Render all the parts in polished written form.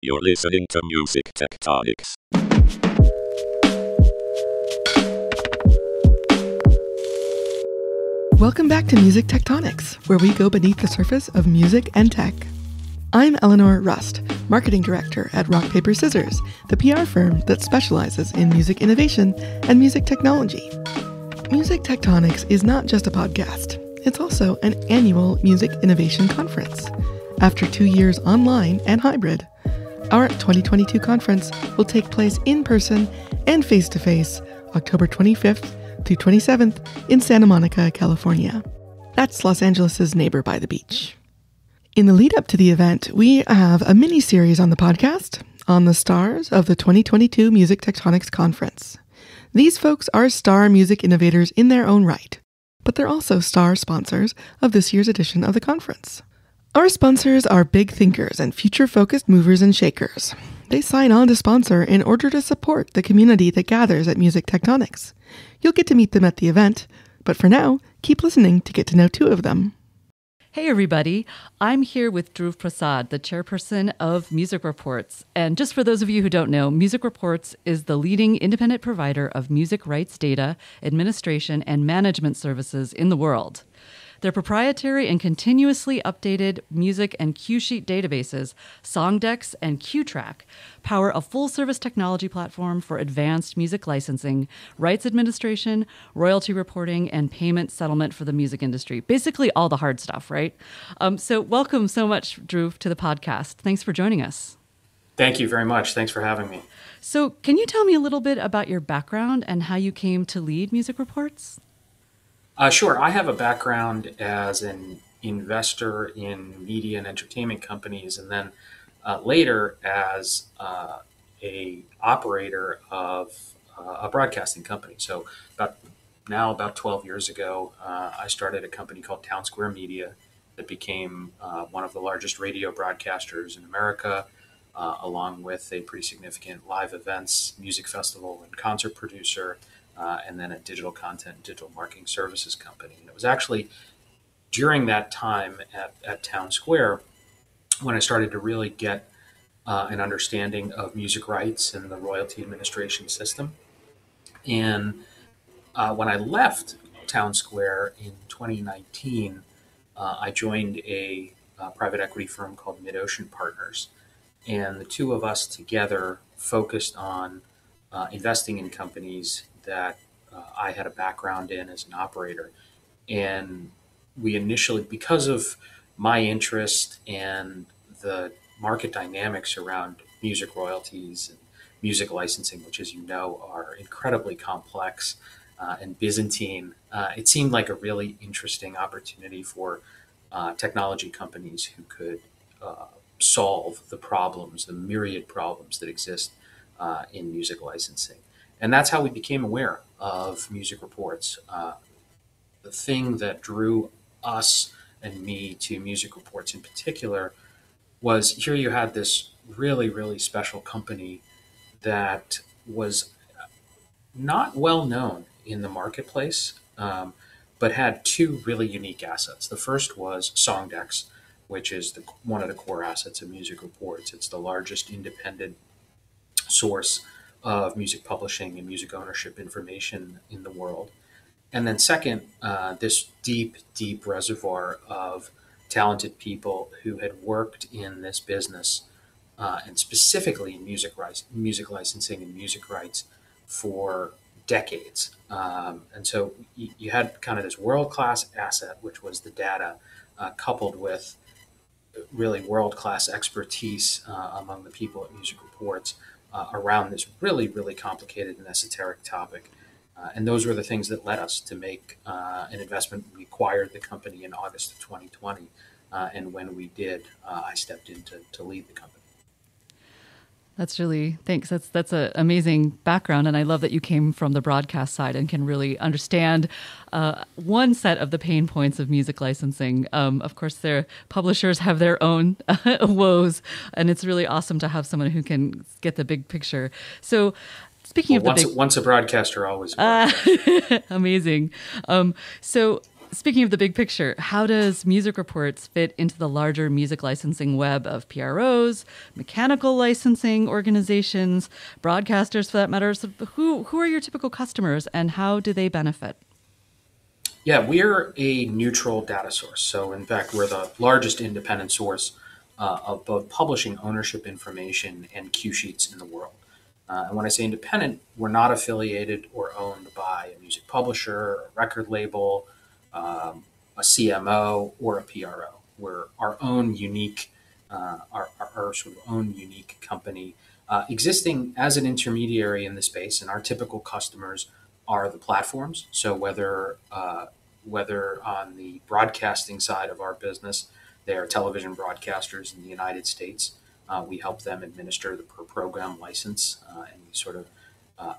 You're listening to Music Tectonics. Welcome back to Music Tectonics, where we go beneath the surface of music and tech. I'm Eleanor Rust, Marketing Director at Rock Paper Scissors, the PR firm that specializes in music innovation and music technology. Music Tectonics is not just a podcast, it's also an annual music innovation conference. After 2 years online and hybrid, our 2022 conference will take place in person and face-to-face October 25th through 27th in Santa Monica, California. That's Los Angeles' neighbor by the beach. In the lead up to the event, we have a mini-series on the podcast on the stars of the 2022 Music Tectonics Conference. These folks are star music innovators in their own right, but they're also star sponsors of this year's edition of the conference. Our sponsors are big thinkers and future-focused movers and shakers. They sign on to sponsor in order to support the community that gathers at Music Tectonics. You'll get to meet them at the event, but for now, keep listening to get to know 2 of them. Hey everybody, I'm here with Dhruv Prasad, the chairperson of Music Reports. And just for those of you who don't know, Music Reports is the leading independent provider of music rights data, administration, and management services in the world. Their proprietary and continuously updated music and cue sheet databases, Songdex and QTrack, power a full-service technology platform for advanced music licensing, rights administration, royalty reporting, and payment settlement for the music industry. Basically all the hard stuff, right? So welcome so much, Dhruv, to the podcast. Thanks for joining us. Thank you very much. Thanks for having me. So can you tell me a little bit about your background and how you came to lead Music Reports? Sure. I have a background as an investor in media and entertainment companies, and then later as a operator of a broadcasting company. So about 12 years ago, I started a company called Town Square Media that became one of the largest radio broadcasters in America, along with a pretty significant live events, music festival, and concert producer. And then a digital content, digital marketing services company. And it was actually during that time at Town Square when I started to really get an understanding of music rights and the royalty administration system. And when I left Town Square in 2019, I joined a private equity firm called Mid-Ocean Partners. And the 2 of us together focused on investing in companies that I had a background in as an operator. And we initially, because of my interest and the market dynamics around music royalties and music licensing, which, as you know, are incredibly complex and Byzantine, it seemed like a really interesting opportunity for technology companies who could solve the problems, the myriad problems that exist in music licensing. And that's how we became aware of Music Reports. The thing that drew us and me to Music Reports in particular was here you had this really, really special company that was not well known in the marketplace, but had 2 really unique assets. The first was Songdex, which is one of the core assets of Music Reports. It's the largest independent source of music publishing and music ownership information in the world. And then second, this deep, deep reservoir of talented people who had worked in this business and specifically in music licensing and music rights for decades. And so you had kind of this world-class asset, which was the data, coupled with really world-class expertise among the people at Music Reports around this really, really complicated and esoteric topic. And those were the things that led us to make an investment. We acquired the company in August of 2020. And when we did, I stepped in to lead the company. Thanks. That's an amazing background. And I love that you came from the broadcast side and can really understand one set of the pain points of music licensing. Of course, their publishers have their own woes, and it's really awesome to have someone who can get the big picture. So speaking of once a broadcaster, always a broadcaster. Amazing. So Speaking of the big picture, how does Music Reports fit into the larger music licensing web of PROs, mechanical licensing organizations, broadcasters for that matter? So who are your typical customers and how do they benefit? Yeah, we're a neutral data source. So, in fact, we're the largest independent source of both publishing ownership information and cue sheets in the world. And when I say independent, we're not affiliated or owned by a music publisher, a record label, a CMO, or a PRO. We're our own unique, our sort of own unique company, existing as an intermediary in the space. And our typical customers are the platforms. So whether on the broadcasting side of our business, they are television broadcasters in the United States. We help them administer the per program license, and we sort of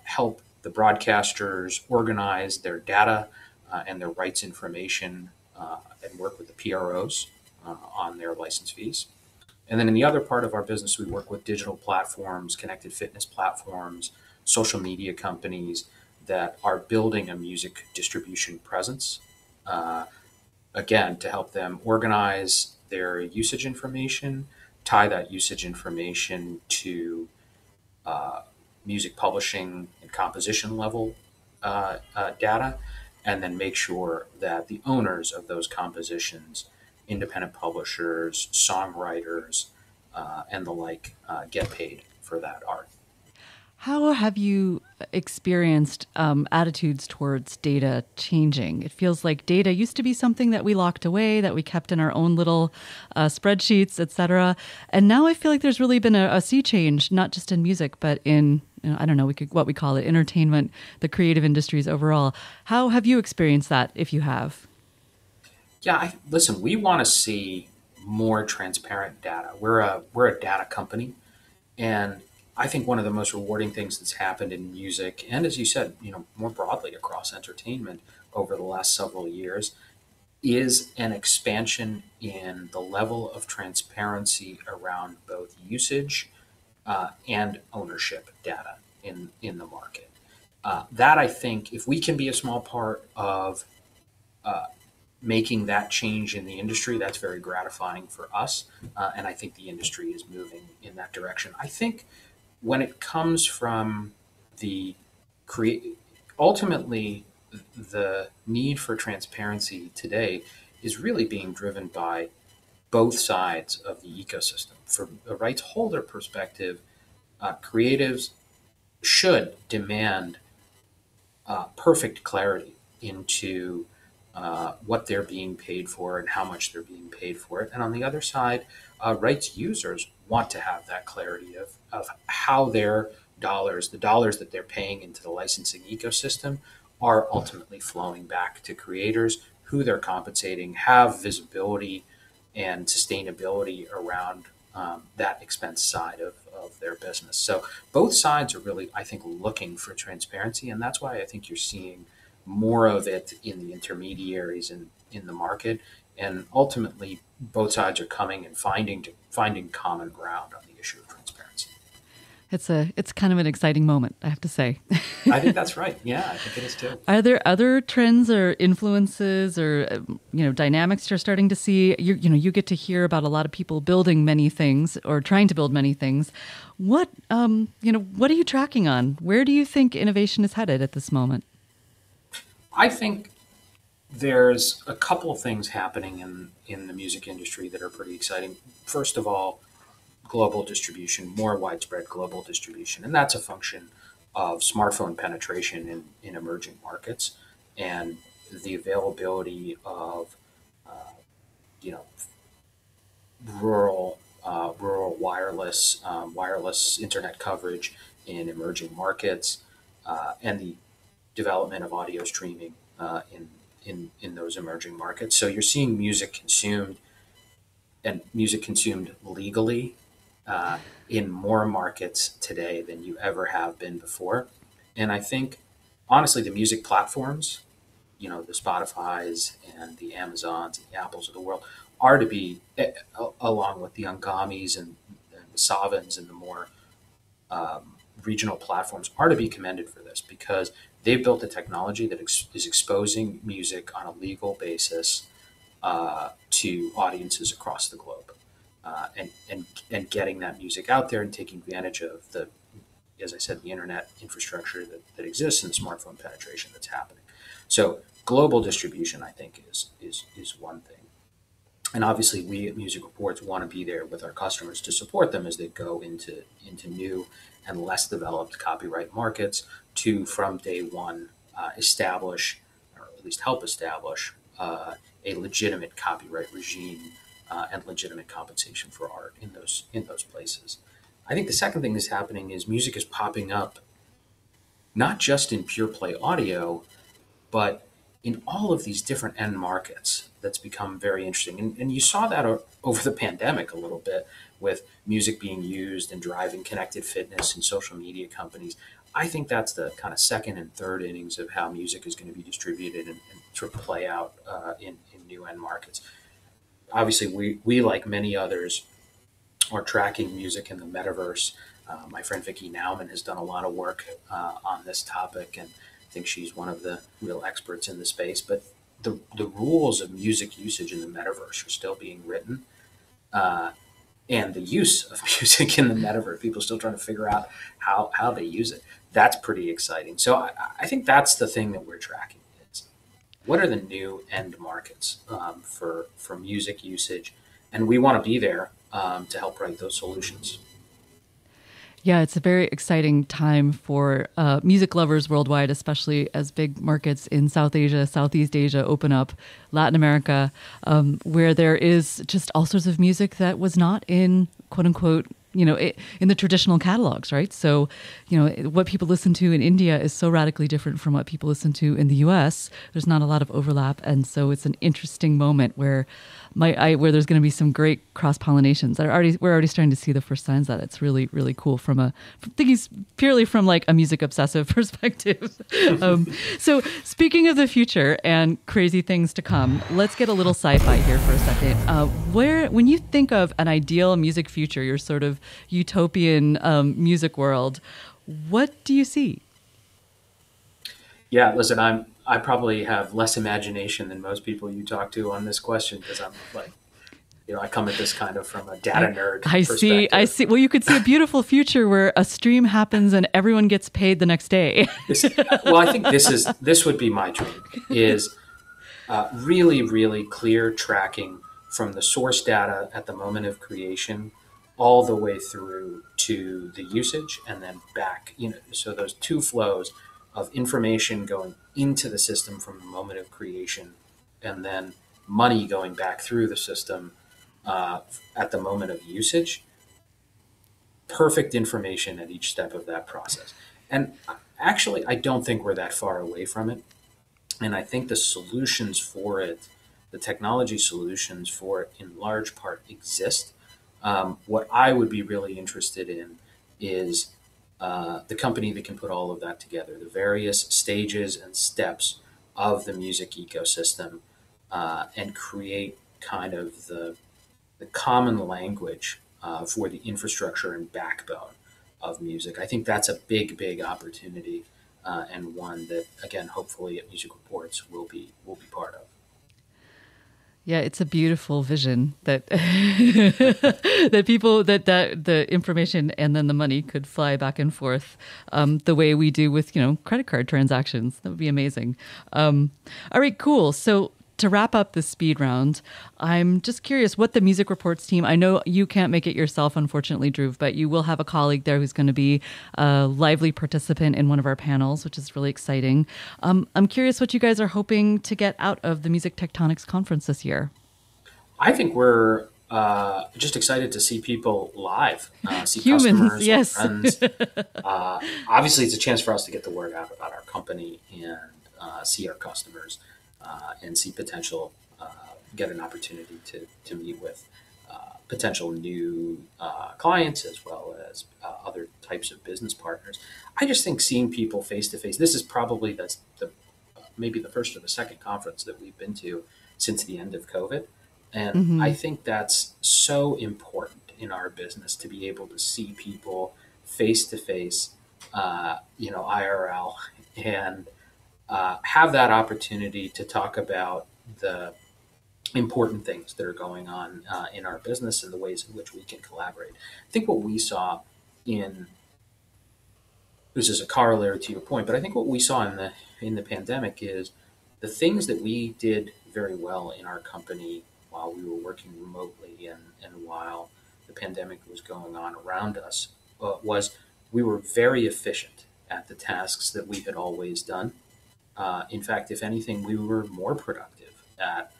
help the broadcasters organize their data and their rights information and work with the PROs on their license fees. And then in the other part of our business, we work with digital platforms, connected fitness platforms, social media companies that are building a music distribution presence. Uh, Again, to help them organize their usage information, tie that usage information to uh, music publishing and composition level data, and then make sure that the owners of those compositions, independent publishers, songwriters, and the like, get paid for that art. How have you experienced attitudes towards data changing? It feels like data used to be something that we locked away, that we kept in our own little spreadsheets, et cetera. And now I feel like there's really been a sea change, not just in music, but in, I don't know, what we call it, entertainment, the creative industries overall. How have you experienced that, if you have? Yeah, listen, we want to see more transparent data. We're a data company, and I think one of the most rewarding things that's happened in music, and as you said, more broadly across entertainment over the last several years, is an expansion in the level of transparency around both usage and ownership data in the market. That I think, if we can be a small part of making that change in the industry, that's very gratifying for us, and I think the industry is moving in that direction. I think when it comes from the create, ultimately, the need for transparency today is really being driven by both sides of the ecosystem. From a rights holder perspective, creatives should demand perfect clarity into what they're being paid for and how much they're being paid for it. And on the other side, rights users want to have that clarity of how their dollars, the dollars that they're paying into the licensing ecosystem, are ultimately flowing back to creators, who they're compensating, have visibility and sustainability around that expense side of their business. So both sides are really, I think, looking for transparency, and that's why I think you're seeing more of it in the intermediaries and in the market. And ultimately, both sides are coming and finding common ground on the issue of transparency. It's kind of an exciting moment, I have to say. I think that's right. Yeah, I think it is too. Are there other trends or influences or dynamics you're starting to see? You get to hear about a lot of people building many things or trying to build many things. What what are you tracking on? Where do you think innovation is headed at this moment? I think there's a couple of things happening in the music industry that are pretty exciting. First of all, global distribution, more widespread global distribution. And that's a function of smartphone penetration in emerging markets and the availability of, you know, rural wireless internet coverage in emerging markets, and the development of audio streaming in those emerging markets. So you're seeing music consumed legally in more markets today than you ever have been before. And I think, honestly, the music platforms, the Spotify's and the Amazons and the Apples of the world, are to be, along with the Angamis and the Savins and the more regional platforms, are to be commended for this, because they've built a technology that is exposing music on a legal basis to audiences across the globe, and getting that music out there and taking advantage of the, as I said, the internet infrastructure that exists and the smartphone penetration that's happening. So global distribution, I think, is one thing. And obviously, we at Music Reports want to be there with our customers to support them as they go into new and less developed copyright markets to, from day one, establish, or at least help establish, a legitimate copyright regime and legitimate compensation for art in those places. I think the second thing that's happening is music is popping up not just in pure play audio, but in all of these different end markets. That's become very interesting. And you saw that over the pandemic a little bit with music being used and driving connected fitness and social media companies. I think that's the kind of second and third innings of how music is going to be distributed and sort of play out in new end markets. Obviously, we, like many others, are tracking music in the metaverse. My friend Vicky Nauman has done a lot of work on this topic, and I think she's one of the real experts in the space. But the rules of music usage in the metaverse are still being written, and the use of music in the metaverse, people are still trying to figure out how they use it. That's pretty exciting. So I think that's the thing that we're tracking. Is what are the new end markets for music usage, and we want to be there to help write those solutions. Yeah, it's a very exciting time for music lovers worldwide, especially as big markets in South Asia, Southeast Asia open up, Latin America, where there is just all sorts of music that was not in, quote unquote, in the traditional catalogs, right? So, what people listen to in India is so radically different from what people listen to in the US. There's not a lot of overlap. And so it's an interesting moment where where there's going to be some great cross pollinations. We're already starting to see the first signs that it's really, really cool purely from like a music obsessive perspective. So speaking of the future and crazy things to come, let's get a little sci-fi here for a second. When you think of an ideal music future, your sort of utopian music world, what do you see? Yeah, listen, I probably have less imagination than most people you talk to on this question because I'm like, I come at this kind of from a data nerd perspective. I see. Well, you could see a beautiful future where a stream happens and everyone gets paid the next day. Well, I think this would be my dream, is really, really clear tracking from the source data at the moment of creation all the way through to the usage and then back, so those two flows of information going into the system from the moment of creation and then money going back through the system at the moment of usage. Perfect information at each step of that process. And actually, I don't think we're that far away from it. And I think the solutions for it, the technology solutions for it in large part exist. What I would be really interested in is the company that can put all of that together, the various stages and steps of the music ecosystem, and create kind of the common language for the infrastructure and backbone of music. I think that's a big, big opportunity, and one that, again, hopefully at Music Reports will be part of. Yeah, it's a beautiful vision that that the information and then the money could fly back and forth the way we do with credit card transactions. That would be amazing. All right, cool. So to wrap up the speed round, I'm just curious what the Music Reports team, I know you can't make it yourself, unfortunately, Dhruv, but you will have a colleague there who's going to be a lively participant in one of our panels, which is really exciting. I'm curious what you guys are hoping to get out of the Music Tectonics conference this year. I think we're just excited to see people live, see Humans, customers, yes. friends. Obviously, it's a chance for us to get the word out about our company and see our customers and see potential, get an opportunity to meet with potential new clients as well as other types of business partners. I just think seeing people face to face, this is probably maybe the first or the second conference that we've been to since the end of COVID. And I think that's so important in our business to be able to see people face to face, IRL, and have that opportunity to talk about the important things that are going on in our business and the ways in which we can collaborate. I think what we saw in this is a corollary to your point, but I think what we saw in the pandemic is the things that we did very well in our company while we were working remotely and while the pandemic was going on around us was we were very efficient at the tasks that we had always done. In fact, if anything, we were more productive at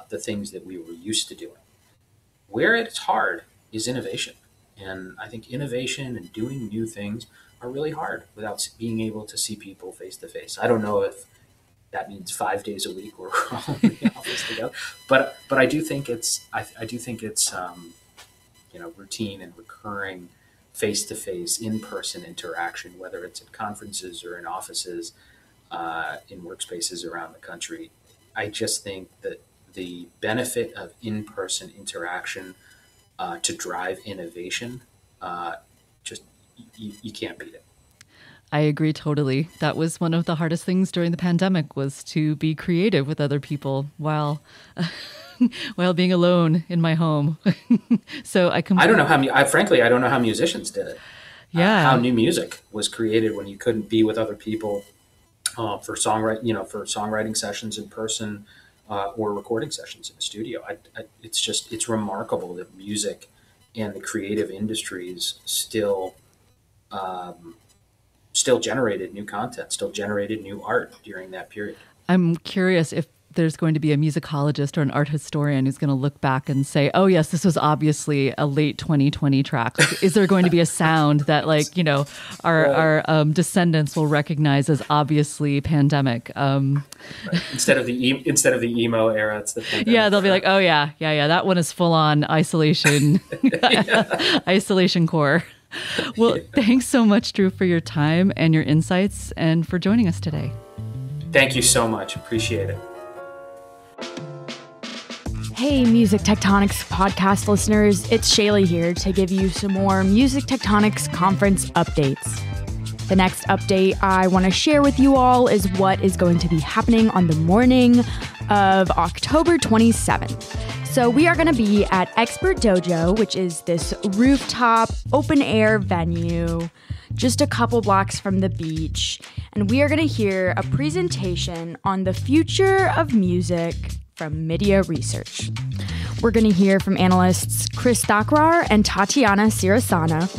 the things that we were used to doing. Where it's hard is innovation. And I think innovation and doing new things are really hard without being able to see people face to face. I don't know if that means 5 days a week or we're all in the office together, but I do think I do think it's routine and recurring face to face in person interaction, whether it's at conferences or in offices, in workspaces around the country. I just think that the benefit of in person interaction to drive innovation, just you can't beat it. I agree totally. That was one of the hardest things during the pandemic, was to be creative with other people while while being alone in my home. So I don't know how frankly, I don't know how musicians did it. Yeah. How new music was created when you couldn't be with other people for songwriting sessions in person or recording sessions in the studio. It's remarkable that music and the creative industries still generated new content, still generated new art during that period. I'm curious if there's going to be a musicologist or an art historian who's going to look back and say, oh, yes, this was obviously a late 2020 track. Like, is there going to be a sound that, our descendants will recognize as obviously pandemic? Right. Instead of the emo era, it's the pandemic. Yeah, they'll be like, oh, yeah, that one is full on isolation, isolation core. Well, thanks so much, Drew, for your time and your insights and for joining us today. Thank you so much. Appreciate it. Hey, Music Tectonics podcast listeners, it's Shaylee here to give you some more Music Tectonics conference updates. The next update I want to share with you all is what is going to be happening on the morning of October 27th. So we are going to be at Expert Dojo, which is this rooftop open air venue just a couple blocks from the beach. And we are going to hear a presentation on the future of music from Media Research. We're going to hear from analysts Chris Thakrar and Tatiana Sirasana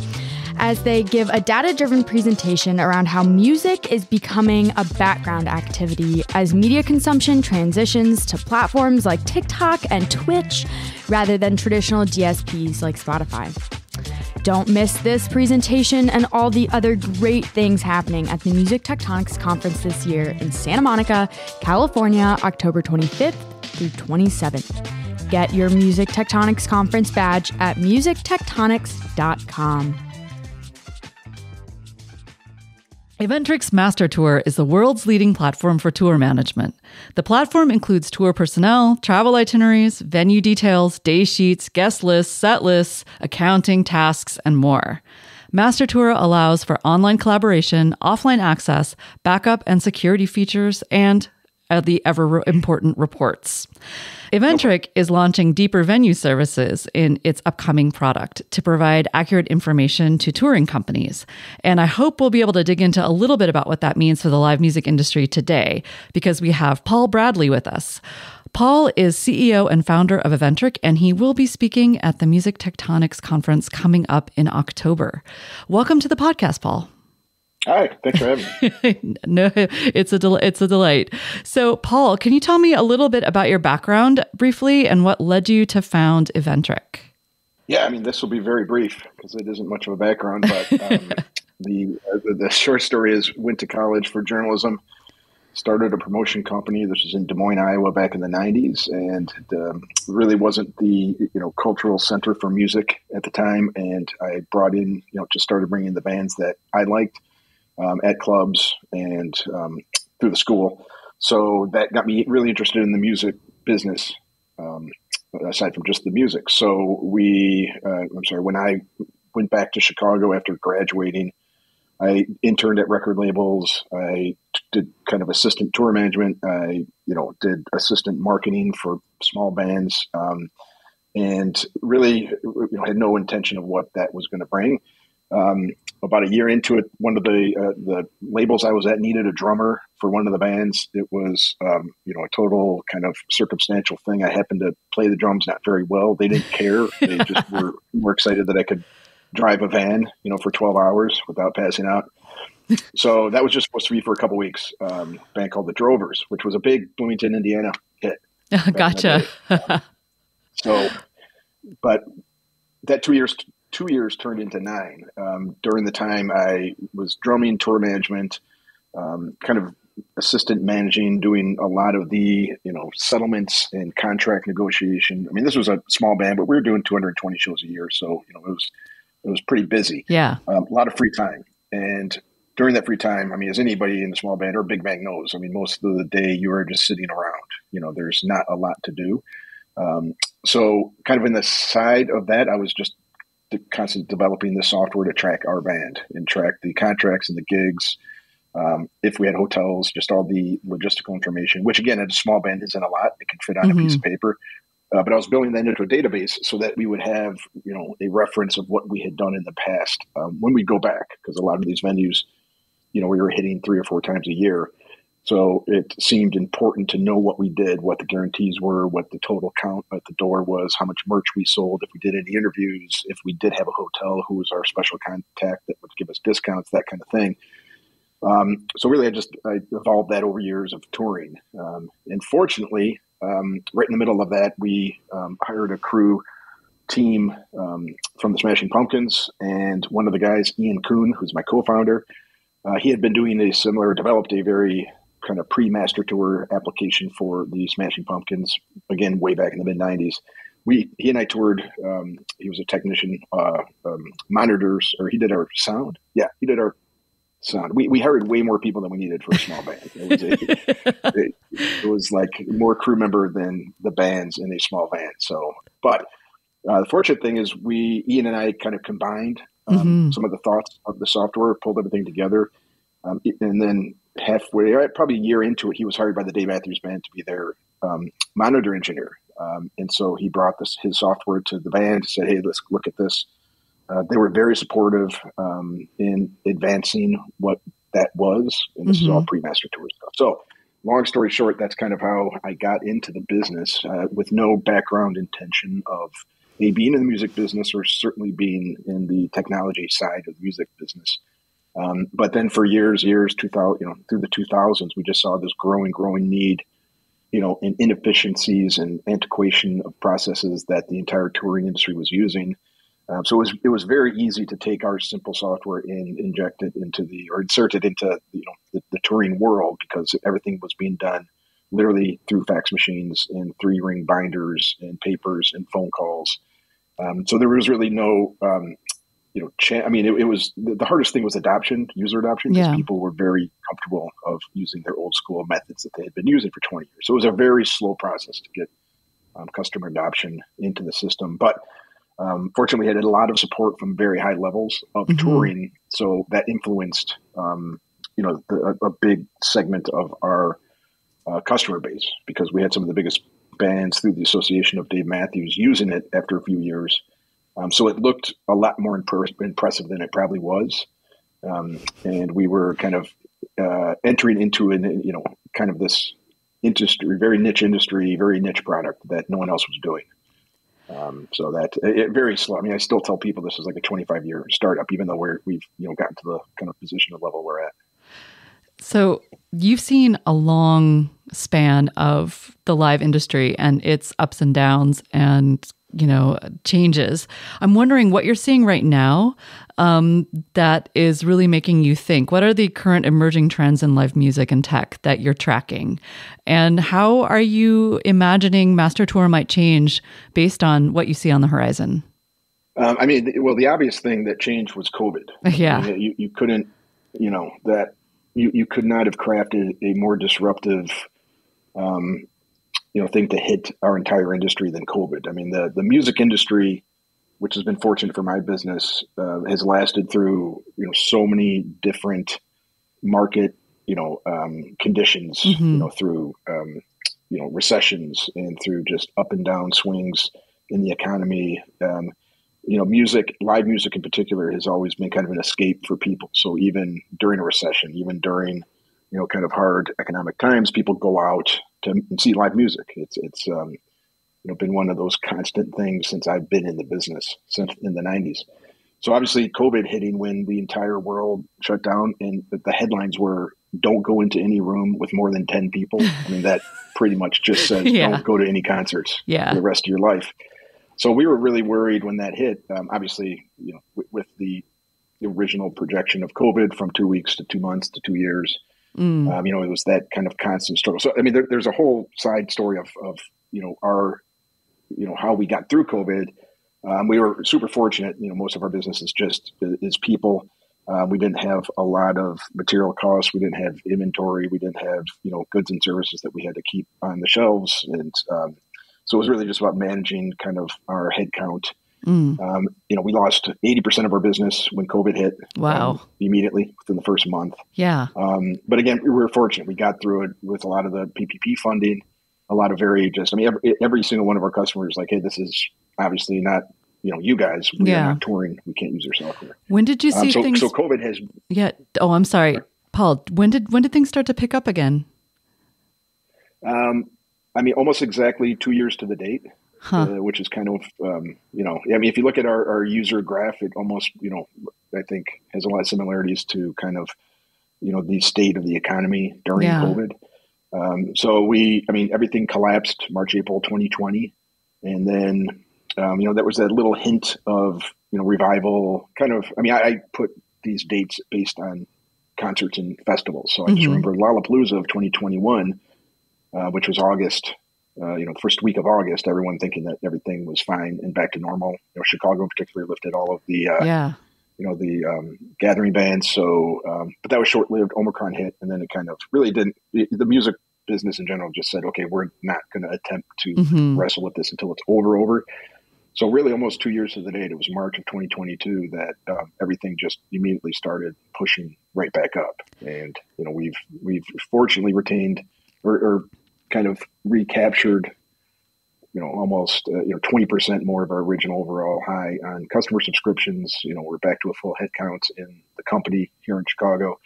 as they give a data-driven presentation around how music is becoming a background activity as media consumption transitions to platforms like TikTok and Twitch rather than traditional DSPs like Spotify. Don't miss this presentation and all the other great things happening at the Music Tectonics Conference this year in Santa Monica, California, October 25th through 27th. Get your Music Tectonics Conference badge at musictectonics.com. Eventric's Master Tour is the world's leading platform for tour management. The platform includes tour personnel, travel itineraries, venue details, day sheets, guest lists, set lists, accounting, tasks, and more. Master Tour allows for online collaboration, offline access, backup and security features, and the ever-important reports. Eventric is launching deeper venue services in its upcoming product to provide accurate information to touring companies. And I hope we'll be able to dig into a little bit about what that means for the live music industry today, because we have Paul Bradley with us. Paul is CEO and founder of Eventric, and he will be speaking at the Music Tectonics Conference coming up in October. Welcome to the podcast, Paul. Hi, thanks for having me. No, it's a delight. So, Paul, can you tell me a little bit about your background briefly and what led you to found Eventric? Yeah, I mean, this will be very brief because it isn't much of a background, but the short story is went to college for journalism, started a promotion company. This was in Des Moines, Iowa back in the 90s, and really wasn't the cultural center for music at the time. And I brought in, just started bringing in the bands that I liked. At clubs and through the school. So that got me really interested in the music business, aside from just the music. So when I went back to Chicago after graduating, I interned at record labels. I did kind of assistant tour management. I, did assistant marketing for small bands, and really, had no intention of what that was going to bring. About a year into it, one of the labels I was at needed a drummer for one of the bands. It was, a total kind of circumstantial thing. I happened to play the drums not very well. They didn't care. They just were more excited that I could drive a van, for 12 hours without passing out. So that was just supposed to be for a couple weeks. A band called the Drovers, which was a big Bloomington, Indiana hit. Gotcha. But that 2 years turned into 9. During the time I was drumming, tour management, kind of assistant managing, doing a lot of the, settlements and contract negotiation. I mean, this was a small band, but we were doing 220 shows a year. So, it was pretty busy. Yeah. A lot of free time. And during that free time, I mean, as anybody in the small band or big band knows, I mean, most of the day you are just sitting around, there's not a lot to do. So kind of in the side of that, I was just constantly developing the software to track our band and track the contracts and the gigs. If we had hotels, just all the logistical information, which again, at a small band isn't a lot. It can fit on a piece of paper. But I was building that into a database so that we would have, a reference of what we had done in the past when we go back, because a lot of these venues, we were hitting 3 or 4 times a year. So it seemed important to know what we did, what the guarantees were, what the total count at the door was, how much merch we sold, if we did any interviews, if we did have a hotel, who was our special contact that would give us discounts, that kind of thing. So really, I evolved that over years of touring. And fortunately, right in the middle of that, we hired a crew team from the Smashing Pumpkins, and one of the guys, Ian Kuhn, who's my co-founder, he had been doing developed a very kind of pre-master tour application for the Smashing Pumpkins, again, way back in the mid-90s. He and I toured. He was a technician, monitors, or he did our sound. Yeah, he did our sound. We hired way more people than we needed for a small band. It was like more crew member than the bands in a small band. So, but the fortunate thing is Ian and I kind of combined some of the thoughts of the software, pulled everything together. And then halfway, probably a year into it, he was hired by the Dave Matthews Band to be their monitor engineer. And so he brought his software to the band to say, hey, let's look at this. They were very supportive in advancing what that was. And this is all pre-master tour stuff. So long story short, that's kind of how I got into the business with no background intention of being in the music business or certainly being in the technology side of the music business. But then for years, 2000, through the 2000s, we just saw this growing need, in inefficiencies and antiquation of processes that the entire touring industry was using. So it was very easy to take our simple software and insert it into the touring world, because everything was being done literally through fax machines and 3-ring binders and papers and phone calls. So there was really no, it was the hardest thing was user adoption, because people were very comfortable of using their old school methods that they had been using for 20 years. So it was a very slow process to get customer adoption into the system. But fortunately, we had a lot of support from very high levels of touring. So that influenced, a big segment of our customer base, because we had some of the biggest bands through the association of Dave Matthews using it after a few years. So it looked a lot more impressive than it probably was. And we were kind of entering into kind of this industry, very niche product that no one else was doing. So that it very slow. I mean, I still tell people this is like a 25-year startup, even though we've gotten to the kind of position of level we're at. So you've seen a long span of the live industry and its ups and downs and, changes. I'm wondering what you're seeing right now that is really making you think. What are the current emerging trends in live music and tech that you're tracking? And how are you imagining Master Tour might change based on what you see on the horizon? The obvious thing that changed was COVID. Yeah. I mean, you couldn't, you could not have crafted a more disruptive thing to hit our entire industry than COVID. I mean, the music industry which has been fortunate for my business, has lasted through so many different market conditions, through recessions and through just up and down swings in the economy. Live music in particular, has always been kind of an escape for people. So even during a recession, even during kind of hard economic times, people go out to see live music. It's been one of those constant things since I've been in the business, since in the 90s. So obviously COVID hitting when the entire world shut down, and the headlines were, don't go into any room with more than 10 people. I mean, that pretty much just says don't go to any concerts for the rest of your life. So we were really worried when that hit, obviously, with the original projection of COVID from 2 weeks to 2 months to 2 years. It was that kind of constant struggle. So, I mean, there's a whole side story of our, how we got through COVID. We were super fortunate. Most of our business is people. We didn't have a lot of material costs. We didn't have inventory. We didn't have, goods and services that we had to keep on the shelves. And so it was really just about managing kind of our head count. We lost 80% of our business when COVID hit. Wow. Immediately within the first month. Yeah. But again, we were fortunate. We got through it with a lot of the PPP funding, a lot of every single one of our customers, like, hey, this is obviously not, you guys, we are not touring. We can't use your software. When did you see things? So COVID has. Yeah. Oh, I'm sorry, Paul. When did things start to pick up again? Almost exactly 2 years to the date. Which is kind of, if you look at our user graph, it almost, I think has a lot of similarities to kind of, the state of the economy during COVID. So everything collapsed March, April 2020. And then, there was that little hint of, revival kind of, I put these dates based on concerts and festivals. So I just remember Lollapalooza of 2021, which was August. The first week of August, everyone thinking that everything was fine and back to normal. Chicago in particular lifted all of the, gathering bans. So, but that was short-lived. Omicron hit, and then it kind of really didn't. The music business in general just said, okay, we're not going to attempt to wrestle with this until it's over. So really almost 2 years to the date, it was March of 2022 that everything just immediately started pushing right back up. And, we've fortunately retained or kind of recaptured, almost 20% more of our original overall high on customer subscriptions. We're back to a full head count in the company here in Chicago.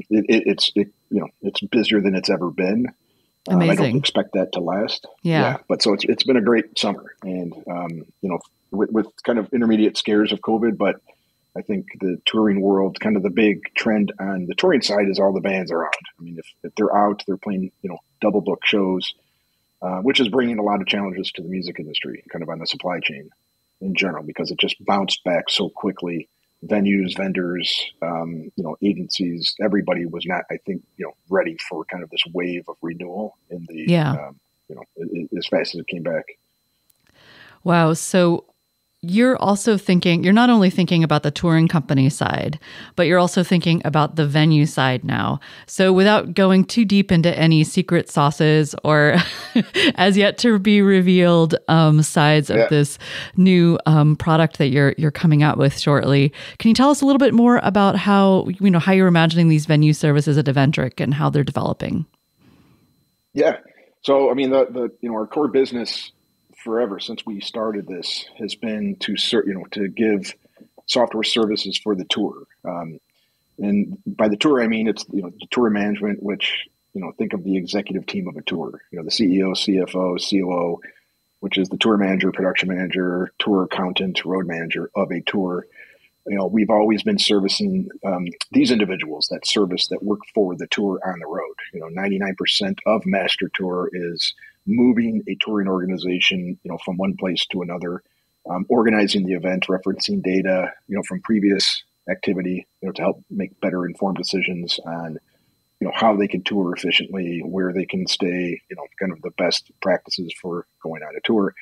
It's busier than it's ever been. Amazing. I don't expect that to last. Yeah. But so it's been a great summer, and with kind of intermediate scares of COVID, but I think the touring world, kind of the big trend on the touring side is all the bands are out. If they're out, they're playing, double book shows, which is bringing a lot of challenges to the music industry, kind of on the supply chain in general, because it just bounced back so quickly. Venues, vendors, agencies, everybody was not, I think, ready for kind of this wave of renewal in the, as fast as it came back. Wow. So you're not only thinking about the touring company side, but you're also thinking about the venue side now. So without going too deep into any secret sauces or as yet to be revealed sides of this new product that you're coming out with shortly, can you tell us a little bit more about how you're imagining these venue services at Eventric and how they're developing? Yeah. So, our core business forever since we started this has been to give software services for the tour. And by the tour, I mean, it's, the tour management, which, think of the executive team of a tour, the CEO, CFO, COO, which is the tour manager, production manager, tour accountant, road manager of a tour. We've always been servicing these individuals that work for the tour on the road. 99% of master tour is moving a touring organization, from one place to another, organizing the event, referencing data, from previous activity, to help make better informed decisions on, how they can tour efficiently, where they can stay, kind of the best practices for going on a tour.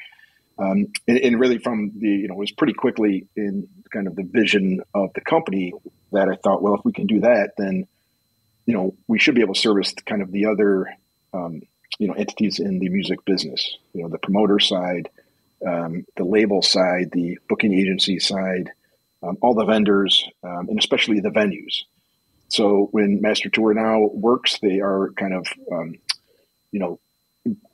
And really from it was pretty quickly in kind of the vision of the company that I thought, well, if we can do that, then, we should be able to service kind of the other, entities in the music business, the promoter side, the label side, the booking agency side, all the vendors, and especially the venues. So when Master Tour now works, they are kind of,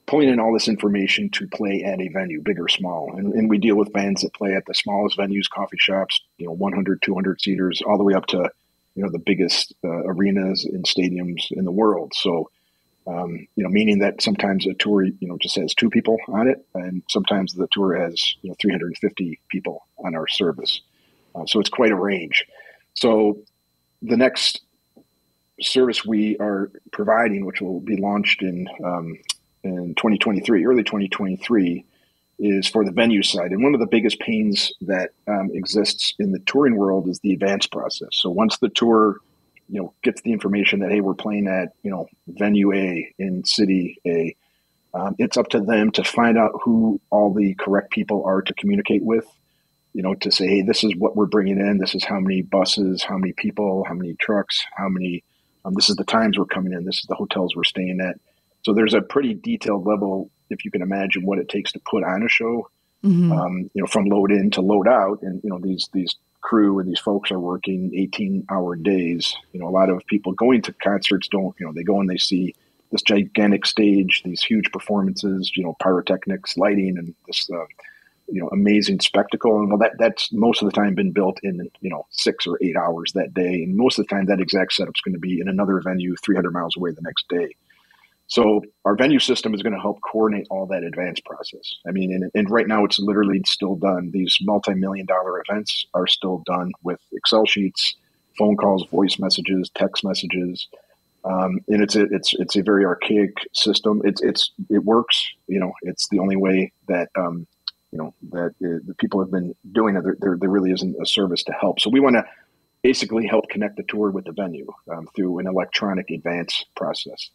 pulling in all this information to play at a venue, big or small. And we deal with bands that play at the smallest venues, coffee shops, 100, 200 seaters, all the way up to, the biggest arenas and stadiums in the world. So, meaning that sometimes a tour, just has 2 people on it, and sometimes the tour has, 350 people on our service. So it's quite a range. So the next service we are providing, which will be launched in 2023, early 2023, is for the venue side. And one of the biggest pains that exists in the touring world is the advance process. So once the tour, gets the information that, hey, we're playing at, venue A in city A, it's up to them to find out who all the correct people are to communicate with, to say, hey, this is what we're bringing in. This is how many buses, how many people, how many trucks, how many, this is the times we're coming in. This is the hotels we're staying at. So there's a pretty detailed level, if you can imagine what it takes to put on a show, from load in to load out. And, these crew and these folks are working 18-hour days. A lot of people going to concerts don't, they go and they see this gigantic stage, these huge performances, pyrotechnics, lighting, and this, amazing spectacle. And that's most of the time been built in, 6 or 8 hours that day. And most of the time that exact setup's going to be in another venue 300 miles away the next day. So our venue system is going to help coordinate all that advanced process. I mean, and right now it's literally still done. These multi-million-dollar events are still done with Excel sheets, phone calls, voice messages, text messages, and it's a very archaic system. It works. It's the only way that the people have been doing it. There really isn't a service to help. So we want to basically help connect the tour with the venue through an electronic advance process.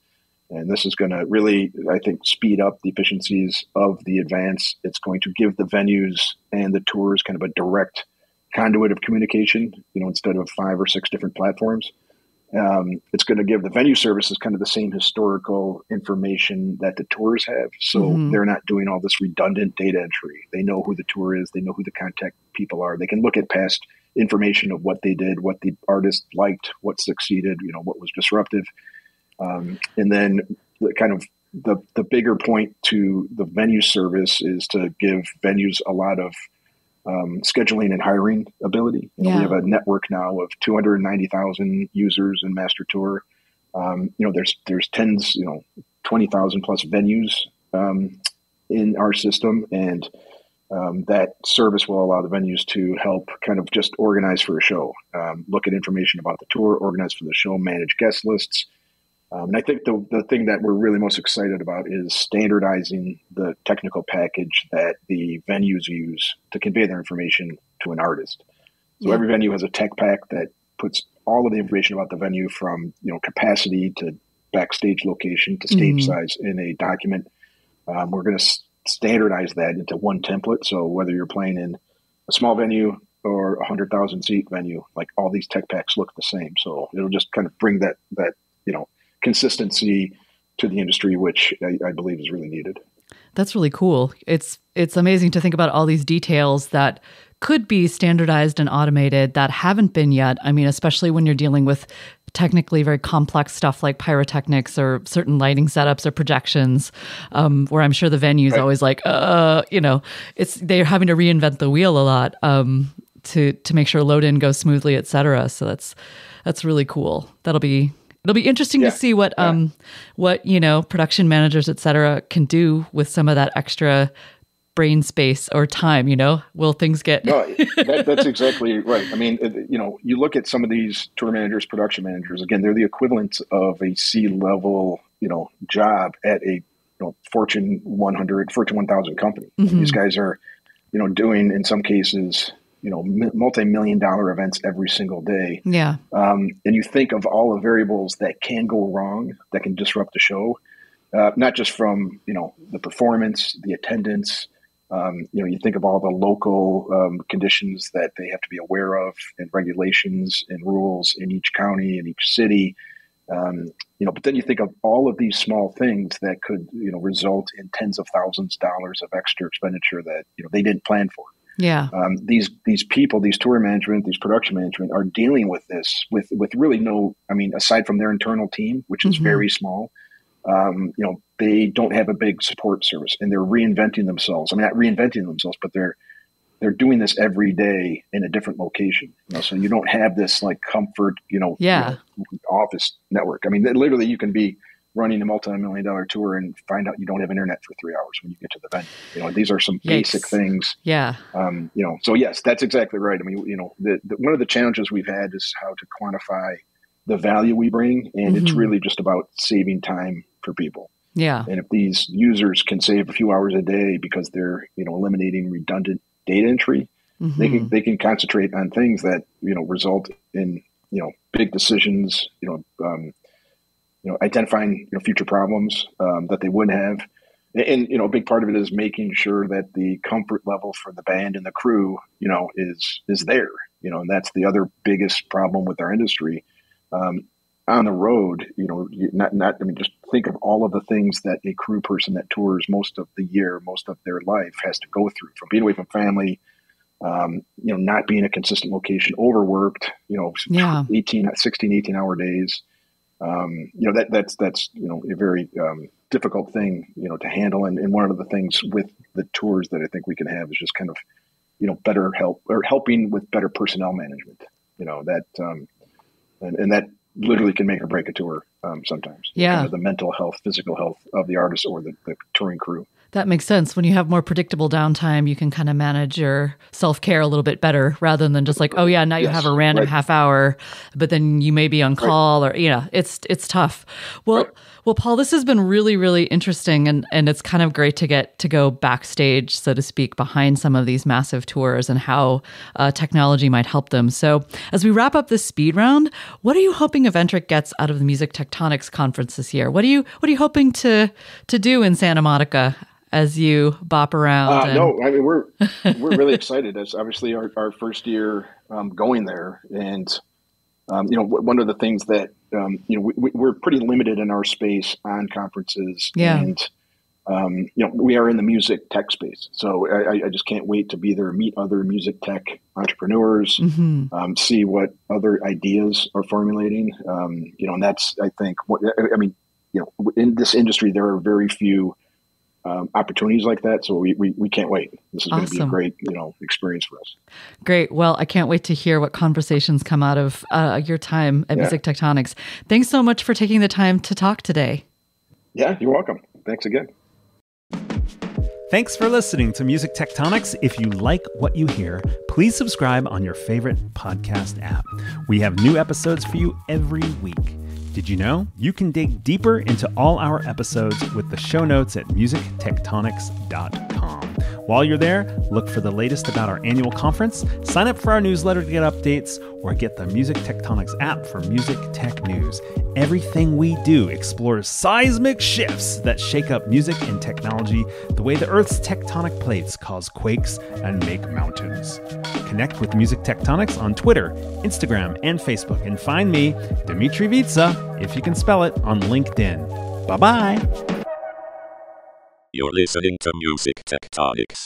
And this is going to really, I think, speed up the efficiencies of the advance. It's going to give the venues and the tours kind of a direct conduit of communication, instead of 5 or 6 different platforms. It's going to give the venue services kind of the same historical information that the tours have. So they're not doing all this redundant data entry. They know who the tour is. They know who the contact people are. They can look at past information of what they did, what the artist liked, what succeeded, what was disruptive. And then the bigger point to the venue service is to give venues a lot of scheduling and hiring ability. We have a network now of 290,000 users in Master Tour. There's tens, 20,000 plus venues in our system, and that service will allow the venues to help kind of just organize for a show, look at information about the tour, organize for the show, manage guest lists. And I think the thing that we're really most excited about is standardizing the technical package that the venues use to convey their information to an artist. So every venue has a tech pack that puts all of the information about the venue from, capacity to backstage location to stage size in a document. We're going to standardize that into one template. So whether you're playing in a small venue or a 100,000 seat venue, like all these tech packs look the same. So it'll just kind of bring that consistency to the industry, which I believe is really needed. That's really cool. It's amazing to think about all these details that could be standardized and automated that haven't been yet. I mean, especially when you're dealing with technically very complex stuff like pyrotechnics or certain lighting setups or projections, where I'm sure the venue's always like, they're having to reinvent the wheel a lot to make sure load in goes smoothly, et cetera. So that's really cool. It'll be interesting to see what production managers, et cetera, can do with some of that extra brain space or time. Will things get? No, that's exactly right. I mean, you look at some of these tour managers, production managers. Again, they're the equivalent of a C-level, job at a Fortune 100, Fortune 1000 company. Mm-hmm. These guys are, doing in some cases, multi-million-dollar events every single day. Yeah. And you think of all the variables that can go wrong, that can disrupt the show, not just from, the performance, the attendance. You think of all the local conditions that they have to be aware of, and regulations and rules in each county and each city. But then you think of all of these small things that could, result in tens of thousands of dollars of extra expenditure that, they didn't plan for. Yeah. These people, these tour management, these production management are dealing with this with really no, aside from their internal team, which is very small, they don't have a big support service, and they're reinventing themselves. Not reinventing themselves, but they're doing this every day in a different location. So you don't have this like comfort, office network. Literally you can be running a multi-million-dollar tour and find out you don't have internet for 3 hours when you get to the venue. These are some basic things. Yeah. So yes, that's exactly right. One of the challenges we've had is how to quantify the value we bring. And it's really just about saving time for people. Yeah. And if these users can save a few hours a day because they're, eliminating redundant data entry, they can concentrate on things that, result in, big decisions, identifying future problems that they wouldn't have. And, a big part of it is making sure that the comfort level for the band and the crew, is there, and that's the other biggest problem with our industry. On the road, just think of all of the things that a crew person that tours most of the year, most of their life has to go through, from being away from family, not being in a consistent location, overworked, 18 hour days. That's a very difficult thing, to handle. And one of the things with the tours that I think we can have is just kind of, better help or helping with better personnel management, and that literally can make or break a tour sometimes. Yeah. Kind of the mental health, physical health of the artist or the touring crew. That makes sense. When you have more predictable downtime, you can kind of manage your self-care a little bit better rather than just like, oh yeah, now you have a random half hour, but then you may be on call or, it's tough. Well, Paul, this has been really, really interesting. And it's kind of great to get to go backstage, so to speak, behind some of these massive tours and how technology might help them. So as we wrap up this speed round, what are you hoping Eventric gets out of the Music Tectonics conference this year? What are you hoping to do in Santa Monica as you bop around? We're really excited. It's obviously our first year going there, and one of the things that we're pretty limited in our space on conferences, and we are in the music tech space, so I just can't wait to be there, meet other music tech entrepreneurs, see what other ideas are formulating, and that's, I think, in this industry there are very few opportunities like that. So we can't wait. This is going to be a great, experience for us. Great. Well, I can't wait to hear what conversations come out of your time at Music Tectonics. Thanks so much for taking the time to talk today. Yeah, you're welcome. Thanks again. Thanks for listening to Music Tectonics. If you like what you hear, please subscribe on your favorite podcast app. We have new episodes for you every week. Did you know you can dig deeper into all our episodes with the show notes at musictectonics.com. While you're there, look for the latest about our annual conference, sign up for our newsletter to get updates, or get the Music Tectonics app for music tech news. Everything we do explores seismic shifts that shake up music and technology the way the Earth's tectonic plates cause quakes and make mountains. Connect with Music Tectonics on Twitter, Instagram, and Facebook, and find me, Dmitry Vitsa, if you can spell it, on LinkedIn. Bye-bye! You're listening to Music Tectonics.